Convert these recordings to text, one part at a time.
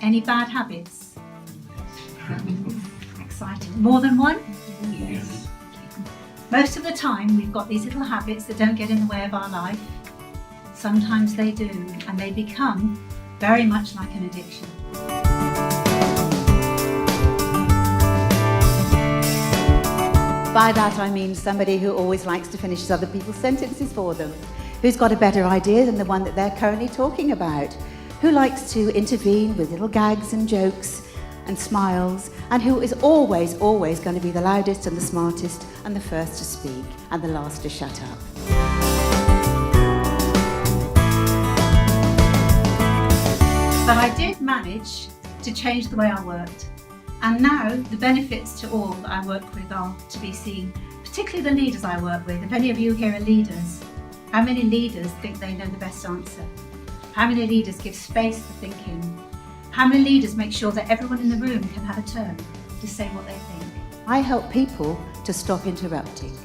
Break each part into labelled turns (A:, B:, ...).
A: Any bad habits? Exciting. More than one?
B: Yes.
A: Most of the time we've got these little habits that don't get in the way of our life. Sometimes they do, and they become very much like an addiction.
C: By that I mean somebody who always likes to finish other people's sentences for them, who's got a better idea than the one that they're currently talking about, who likes to intervene with little gags and jokes and smiles, and who is always going to be the loudest and the smartest and the first to speak and the last to shut up.
A: But I did manage to change the way I worked. And now the benefits to all that I work with are to be seen, particularly the leaders I work with. If any of you here are leaders, how many leaders think they know the best answer? How many leaders give space for thinking? How many leaders make sure that everyone in the room can have a turn to say what they think?
C: I help people to stop interrupting.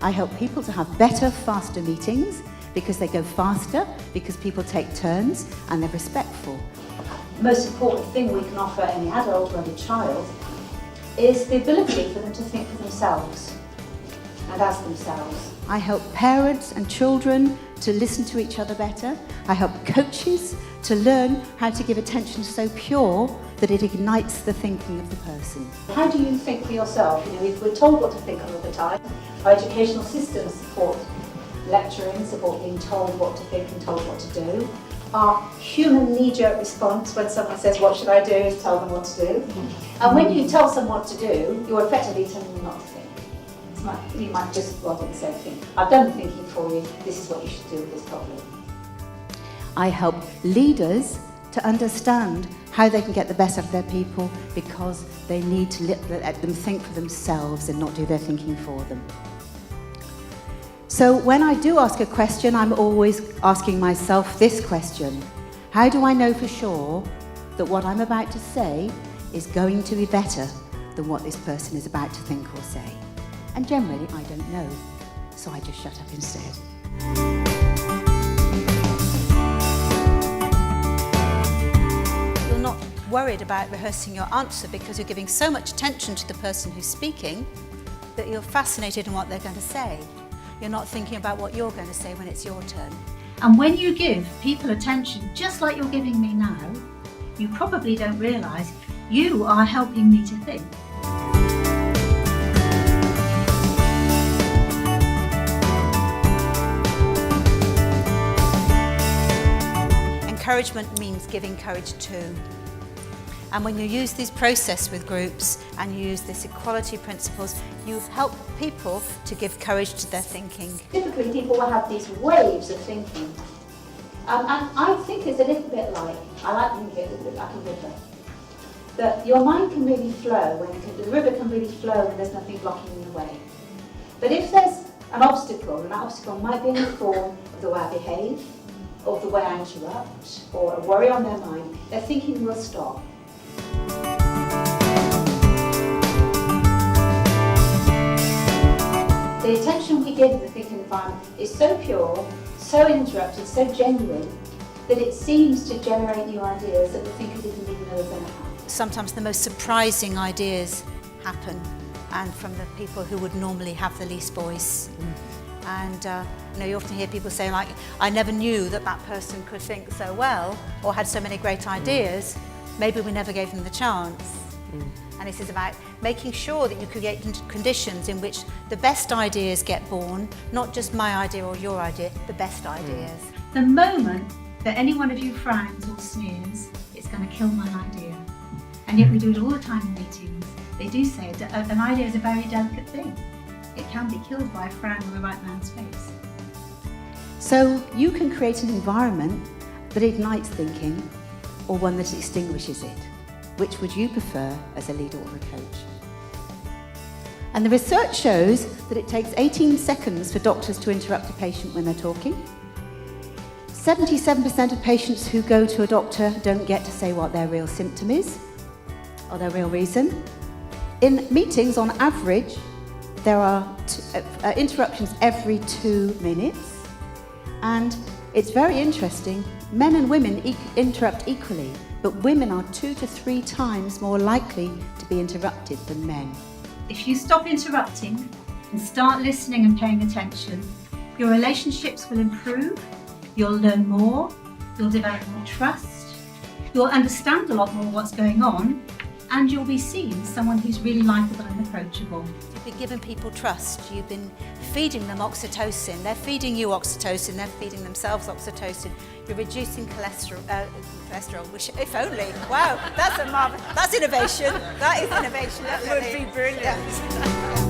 C: I help people to have better, faster meetings because they go faster, because people take turns and they're respectful.
D: The most important thing we can offer any adult or any child is the ability for them to think for themselves and as themselves.
C: I help parents and children to listen to each other better. I help coaches to learn how to give attention so pure that it ignites the thinking of the person.
D: How do you think for yourself? If we're told what to think all the time, our educational systems support lecturing, support being told what to think and told what to do. Our human knee-jerk response when someone says, what should I do, is tell them what to do. And when you tell someone what to do, you're effectively telling them not to think. You might just rather say, think, I've done the thinking for you, this is what you should do with this problem.
C: I help leaders to understand how they can get the best out of their people because they need to let them think for themselves and not do their thinking for them. So when I do ask a question, I'm always asking myself this question: how do I know for sure that what I'm about to say is going to be better than what this person is about to think or say? And generally, I don't know, so I just shut up instead.
E: You're not worried about rehearsing your answer because you're giving so much attention to the person who's speaking that you're fascinated in what they're going to say. You're not thinking about what you're going to say when it's your turn.
A: And when you give people attention, just like you're giving me now, you probably don't realise you are helping me to think.
E: Encouragement means giving courage too. And when you use this process with groups and you use this equality principles, you help people to give courage to their thinking.
D: Typically people will have these waves of thinking. And I think it's a little bit like, I like thinking a little bit like a river. That your mind can really flow, the river can really flow when there's nothing blocking in the way. But if there's an obstacle, and that obstacle might be in the form of the way I behave, or the way I interrupt, or a worry on their mind, their thinking will stop. The attention we give in the thinking environment is so pure, so uninterrupted, so genuine, that it seems to generate new ideas that the thinker didn't even know were going to happen.
E: Sometimes the most surprising ideas happen, and from the people who would normally have the least voice. And you often hear people say, like, I never knew that that person could think so well or had so many great ideas. Maybe we never gave them the chance. And this is about making sure that you create conditions in which the best ideas get born, not just my idea or your idea, the best ideas.
A: The moment that any one of you frowns or sneers, it's going to kill my idea. And yet we do it all the time in meetings. They do say that an idea is a very delicate thing. It can be killed by a frown on the right man's face.
C: So you can create an environment that ignites thinking or one that extinguishes it. Which would you prefer as a leader or a coach? And the research shows that it takes 18 seconds for doctors to interrupt a patient when they're talking. 77% of patients who go to a doctor don't get to say what their real symptom is or their real reason. In meetings, on average, there are interruptions every 2 minutes. And it's very interesting, men and women interrupt equally, but women are 2 to 3 times more likely to be interrupted than men.
A: If you stop interrupting and start listening and paying attention, your relationships will improve, you'll learn more, you'll develop more trust, you'll understand a lot more what's going on, and you'll be seen as someone who's really likeable and approachable.
E: You've been giving people trust, you've been feeding them oxytocin, they're feeding you oxytocin, they're feeding themselves oxytocin, you're reducing cholesterol, which if only, wow, that's innovation, that is innovation.
B: That would be brilliant.
E: Yeah.